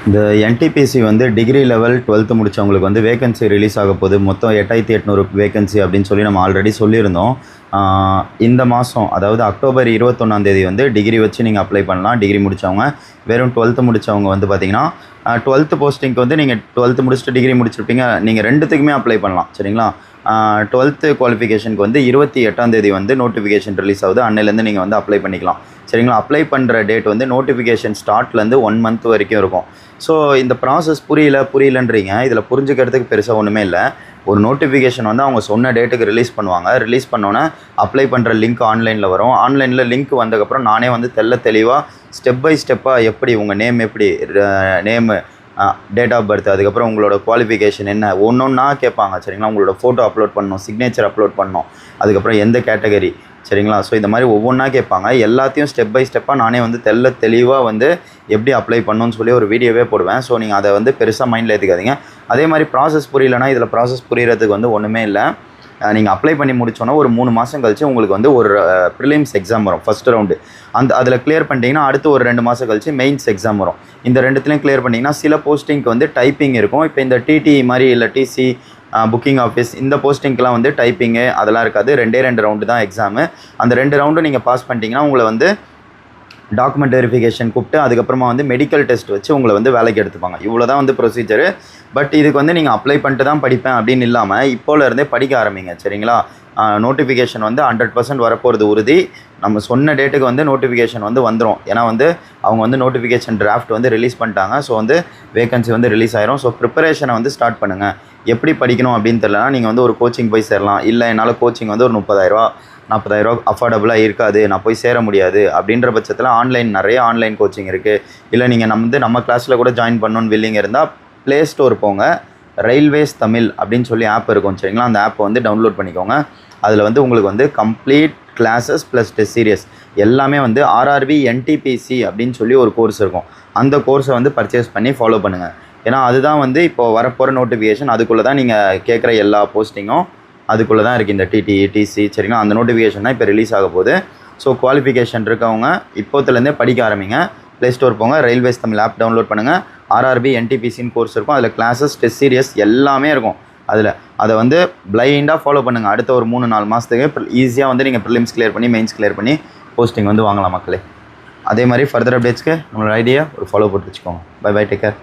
இந்த என்டிபிசி வந்து degree level 12th முடித்தவங்களுக்கு வந்து வேகன்சி ரிலீஸ் ஆக போகுது. மொத்தம் 8800 வேகன்சி அப்படின்னு சொல்லி நம்ம ஆல்ரெடி சொல்லியிருந்தோம். இந்த மாதம் அதாவது அக்டோபர் 21 வந்து டிகிரி வச்சு நீங்கள் அப்ளை பண்ணலாம். டிகிரி முடித்தவங்க வெறும் 12th முடித்தவங்க வந்து பார்த்திங்கன்னா 12th போஸ்டிங்க்கு வந்து நீங்கள் 12th முடிச்சுட்டு டிகிரி முடிச்சிருப்பீங்க. நீங்கள் ரெண்டுத்துக்குமே அப்ளை பண்ணலாம். சரிங்களா? 12th குவாலிஃபிகேஷனுக்கு வந்து 28 வந்து நோட்டிஃபிகேஷன் ரிலீஸ் ஆகுது. அன்னையிலேருந்து நீங்கள் வந்து அப்ளை பண்ணிக்கலாம். சரிங்களா? அப்ளை பண்ணுற டேட் வந்து நோட்டிஃபிகேஷன் ஸ்டார்ட்லேருந்து 1 மந்த் வரைக்கும் இருக்கும். ஸோ இந்த ப்ராசஸ் புரியலன்றீங்க. இதில் புரிஞ்சுக்கிறதுக்கு பெருசாக ஒன்றுமே இல்லை. ஒரு நோட்டிஃபிகேஷன் வந்து அவங்க சொன்ன டேட்டுக்கு ரிலீஸ் பண்ணுவாங்க. ரிலீஸ் பண்ணோன்னே அப்ளை பண்ணுற லிங்க் ஆன்லைனில் வரும். ஆன்லைனில் லிங்க் வந்ததுக்கப்புறம் நானே வந்து தெளிவாக ஸ்டெப் பை ஸ்டெப்பாக எப்படி உங்கள் நேம் எப்படி நேமு டேட் ஆஃப் பர்த் அதுக்கப்புறம் உங்களோட குவாலிஃபிகேஷன் என்ன ஒன்றா கேட்பாங்க. சரிங்களா? உங்களோட ஃபோட்டோ அப்லோட் பண்ணணும், சிக்னேச்சர் அப்லோட் பண்ணணும், அதுக்கப்புறம் எந்த கேட்டகரி. சரிங்களா? ஸோ இந்த மாதிரி ஒவ்வொன்றா கேட்பாங்க. எல்லாத்தையும் ஸ்டெப் பை ஸ்டெப்பாக நானே வந்து தெளிவாக வந்து எப்படி அப்ளை பண்ணணும்னு சொல்லி ஒரு வீடியோவே போடுவேன். ஸோ நீங்கள் அதை வந்து பெருசாக மைண்டில் ஏற்றுக்காதீங்க. அதே மாதிரி ப்ராசஸ் புரியலன்னா இதில் ப்ராசஸ் புரியறதுக்கு வந்து ஒன்றுமே இல்லை. நீங்கள் அப்ளை பண்ணி முடிச்சோன்னா ஒரு 3 மாதம் கழிச்சு உங்களுக்கு வந்து ஒரு ப்ரிலிம்ஸ் எக்ஸாம் வரும், ஃபஸ்ட் ரவுண்டு. அதில் கிளியர் பண்ணிட்டீங்கன்னா அடுத்து ஒரு 2 மாதம் கழிச்சு மெயின்ஸ் எக்ஸாம் வரும். இந்த ரெண்டுத்துலையும் கிளியர் பண்ணிங்கன்னா சில போஸ்டிங்க்கு வந்து டைப்பிங் இருக்கும். இப்போ இந்த டிடி மாதிரி இல்லை டிசி புக்கிங் ஆஃபீஸ் இந்த போஸ்டிங்க்கெலாம் வந்து டைப்பிங்கு அதெல்லாம் இருக்காது. 2 ரவுண்டு தான் எக்ஸாமு. அந்த 2 ரவுண்டும் நீங்கள் பாஸ் பண்ணிட்டீங்கன்னா உங்களை வந்து டாக்குமெண்ட் வெரிஃபிகேஷன் கூப்பிட்டு அதுக்கப்புறமா வந்து மெடிக்கல் டெஸ்ட் வச்சு உங்களை வந்து வேலைக்கு எடுத்துப்பாங்க. இவ்வளோ தான் வந்து ப்ரொசீஜரு. பட் இதுக்கு வந்து நீங்கள் அப்ளை பண்ணிட்டு தான் படிப்பேன் அப்படின்னு இல்லாமல் இப்போலேருந்தே படிக்க ஆரம்பிங்க. சரிங்களா? நோட்டிஃபிகேஷன் வந்து 100% வரப்போகிறது உறுதி. நம்ம சொன்ன டேட்டுக்கு வந்து நோட்டிஃபிகேஷன் வந்து வந்துடும். ஏன்னா வந்து அவங்க வந்து நோட்டிஃபிகேஷன் டிராஃப்ட் வந்து ரிலீஸ் பண்ணிட்டாங்க. ஸோ வந்து வேகன்சி வந்து ரிலீஸ் ஆயிரும். ஸோ ப்ரிப்பரேஷனை வந்து ஸ்டார்ட் பண்ணுங்கள். எப்படி படிக்கணும் அப்படின்னு தெரியலனா நீங்கள் வந்து ஒரு கோச்சிங் போய் சேரலாம். இல்லை என்னால் கோச்சிங் வந்து ஒரு 30,000 40,000 அஃபோர்டபுளாக இருக்காது, நான் போய் சேர முடியாது அப்படின்ற பட்சத்தில் நிறைய ஆன்லைன் கோச்சிங் இருக்குது. இல்லை நீங்கள் நம்ம கிளாஸில் கூட ஜாயின் பண்ணணுன்னு வில்லிங் இருந்தால் ப்ளே ஸ்டோர் போங்க. ரயில்வேஸ் தமிழ் அப்படின்னு சொல்லி ஆப் இருக்கும். சரிங்களா? அந்த ஆப்பை வந்து டவுன்லோட் பண்ணிக்கோங்க. அதில் வந்து உங்களுக்கு வந்து complete classes plus test serious எல்லாமே வந்து ஆர்ஆர்பி என்டிபிசி அப்படின்னு சொல்லி ஒரு கோர்ஸ் இருக்கும். அந்த கோர்ஸை வந்து பர்ச்சேஸ் பண்ணி ஃபாலோ பண்ணுங்கள். ஏன்னா அதுதான் வந்து இப்போ வரப்போகிற நோட்டிஃபிகேஷன். அதுக்குள்ளே தான் நீங்கள் கேட்குற எல்லா போஸ்டிங்கும் அதுக்குள்ளே தான் இருக்குது. இந்த டிடி டிசி சரிங்களா? அந்த நோட்டிஃபிகேஷன் தான் இப்போ ரிலீஸ் ஆக போகுது. ஸோ குவாலிஃபிகேஷன் இருக்கவங்க இப்போத்துலேருந்தே படிக்க ஆரம்பிங்க. ப்ளே ஸ்டோர் போங்க, ரயில்வேஸ் தமிழ் ஆப் டவுன்லோட் பண்ணுங்கள். ஆர்ஆர்பி என்டிபிசின்னு கோர்ஸ் இருக்கும். அதில் கிளாஸஸ் டெஸ்ட் சீரியஸ் எல்லாமே இருக்கும். அதை வந்து பிளைண்டாக ஃபாலோ பண்ணுங்கள். அடுத்த ஒரு 3-4 மாதத்துக்கு ஈஸியாக வந்து நீங்கள் ப்ரிலிம்ஸ் கிளியர் பண்ணி மெயின்ஸ் கிளியர் பண்ணி போஸ்டிங் வந்து வாங்கலாம் மக்களே. அதே மாதிரி ஃபர்தர் அப்டேட்ஸ்க்கு நம்மளோட ஐடியா ஒரு ஃபாலோ போட்டு வச்சுக்கோங்க. Bye take care.